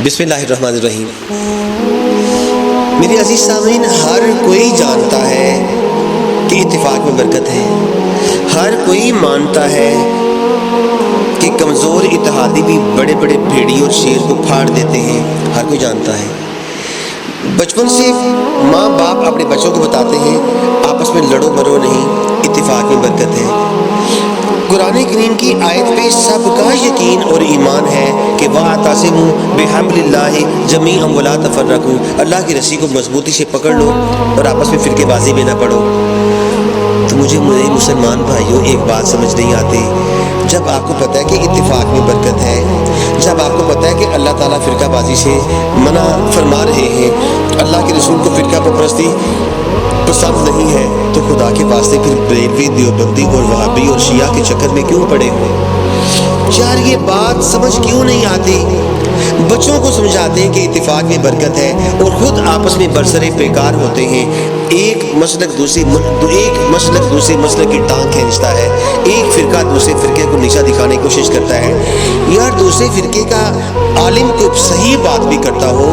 बिस्मिल्लाहिर्रहमानिर्रहीम। मेरे अजीज सामीन, हर कोई जानता है कि इत्तिफाक में बरकत है। हर कोई मानता है कि कमज़ोर इत्तेहादी भी बड़े बड़े भेड़िए और शेर को फाड़ देते हैं। हर कोई जानता है। बचपन से माँ बाप अपने बच्चों को बताते हैं आपस में लड़ो मरो नहीं, इत्तिफाक में बरकत है। कुरान करीम की आयत पे सबका यकीन और ईमान है कि वाअतसिमू बिहब्लिल्लाहि जमीअन वला तफर्रकू, अल्लाह की रस्सी को मजबूती से पकड़ लो और आपस में फिरकेबाजी में ना पड़ो। तो मुझे मेरे मुसलमान भाइयों एक बात समझ नहीं आती, जब आपको पता है कि इत्तिफाक में बरकत है, जब आपको पता है कि अल्लाह ताला फिरकाबाजी से मना फरमा रहे हैं, अल्लाह के रसूल को फिरका परस्ती पसंद नहीं है, तो खुदा के वास्ते फिर बरेलवी, देवबंदी और वहाबी और शिया के चक्कर में क्यों पड़े हुए? यार ये बात समझ क्यों नहीं आती? बच्चों को समझाते हैं कि इत्तिफाक में बरकत है और खुद आपस में बरसरे बेकार होते हैं। एक मसलक दूसरे मसलक की टांग खींचता है, एक फिरका दूसरे फिरके को नीचा दिखाने की कोशिश करता है। यार दूसरे फिरके का आलिम कोई सही बात भी करता हो,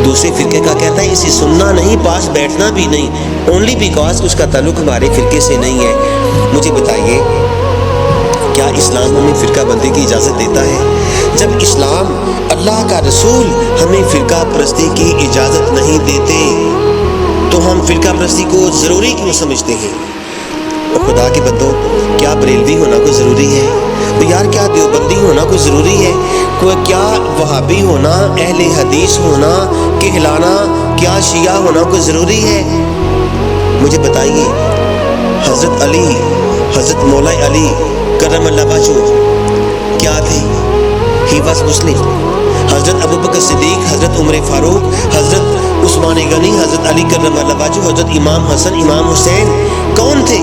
दूसरे फिरके का कहता है इसे सुनना नहीं, पास बैठना भी नहीं, ओनली बिकॉज उसका ताल्लुक हमारे फिरके से नहीं है। मुझे बताइए, क्या इस्लाम हमें फ़िरका बंदी की इजाज़त देता है? जब इस्लाम, अल्लाह का रसूल हमें फ़िरका परस्ती की इजाज़त नहीं देते, तो हम फ़िरका परस्ती को ज़रूरी क्यों समझते हैं? और खुदा के बंदों, क्या बरेलवी होना कोई ज़रूरी है? तो यार क्या देवबंदी होना कोई ज़रूरी है? कोई क्या वहाबी होना, अहले हदीस होना, कहलाना, क्या शिया होना कोई ज़रूरी है? मुझे बताइए, हज़रत अली, हज़रत मौला अली करमल्लाह वजहू क्या थे? ही वाज मुस्लिम। हज़रत अबू बकर सिद्दीक, हज़रत उमर फारूक, हज़रत उस्मान गनी, हज़रत अली करमल्लाह वजहू, हज़रत इमाम हसन, इमाम हुसैन कौन थे?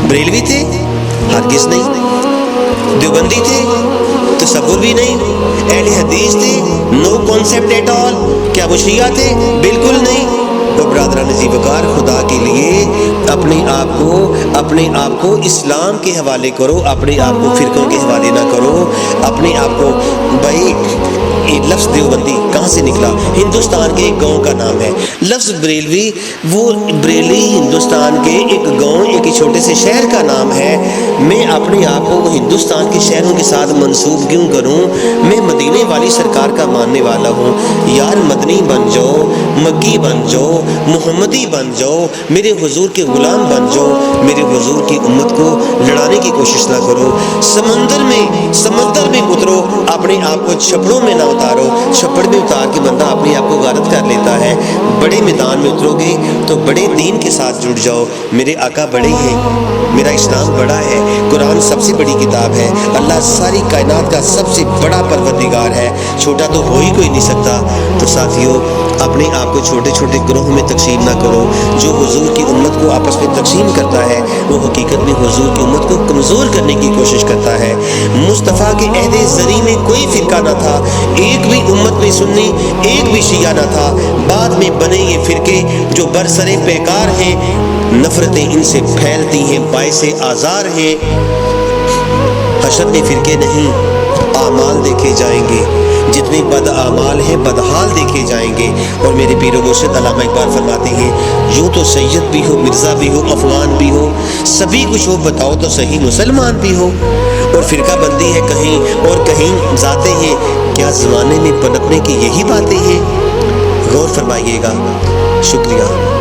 बरेलवी थे? हरगिज़ नहीं। देवबंदी थे? तसव्वुर भी नहीं। अहले हदीस थे? No concept at all. क्या वो शिया थे? बिल्कुल नहीं। तो ब्रादरान जी वकार, खुदा के लिए अपने आप को इस्लाम के हवाले करो, अपने आप को फिरकों के हवाले ना करो। अपने आप को, भाई ये लफ्ज़ देवबंदी कहाँ से निकला? हिंदुस्तान के एक गांव का नाम है। लफ्ज़ बरेलवी, वो बरेली हिंदुस्तान के एक गांव, एक छोटे से शहर का नाम है। मैं अपने आप को हिंदुस्तान के शहरों के साथ मंसूब क्यों करूं? मैं मदीने वाली सरकार का मानने वाला हूं। यार मदनी बन जाओ, मक्की बन जाओ, मुहम्मदी बन जाओ, मेरे हुजूर के गुलाम बन जाओ, मेरे हुजूर की उम्मत को लड़ाने की कोशिश ना करो। समंदर में उतरो, अपने आप को छपड़ों में ना उतारो। छपड़ में उतार के बंदा अपने आप को गारत कर लेता है। बड़े मैदान में उतरोगे तो बड़े दीन के साथ जुड़ जाओ। मेरे आका बड़े हैं, मेरा इस्लाम बड़ा है, कुरान सबसे बड़ी किताब है, अल्लाह सारी कायनात का सबसे बड़ा परवरदिगार है, छोटा तो हो ही कोई नहीं सकता। तो साथियों, अपने आप को छोटे छोटे ग्रोह में तकसीम ना करो। जो हुजूर की उम्मत को आपस में तकसीम करता है, वो हकीकत में हुजूर की उम्मत को कमज़ोर करने की कोशिश करता है। मुस्तफ़ा के अहदे ज़री में कोई फ़िरका ना था, एक भी उम्मत में सुन्नी, एक भी शिया ना था। बाद में बने ये फ़िरके जो बरसरे बेकार हैं, नफ़रतें इनसे फैलती हैं, बाइसे आज़ार हैं। हशर में फ़िरके नहीं, आमाल देखे जाएंगे। जितने बद आमाल हैं बदहाल देखे जाएंगे। और मेरे पीर मुर्शिद अल्लामा इकबाल फरमाते हैं, यूँ तो सैयद भी हो, मिर्ज़ा भी हो, अफ़गान भी हो, सभी कुछ हो, बताओ तो सही मुसलमान भी हो। और फ़िरका बंदी है कहीं और कहीं जाते हैं। क्या ज़माने में पनपने की यही बातें हैं? गौर फरमाइएगा। शुक्रिया।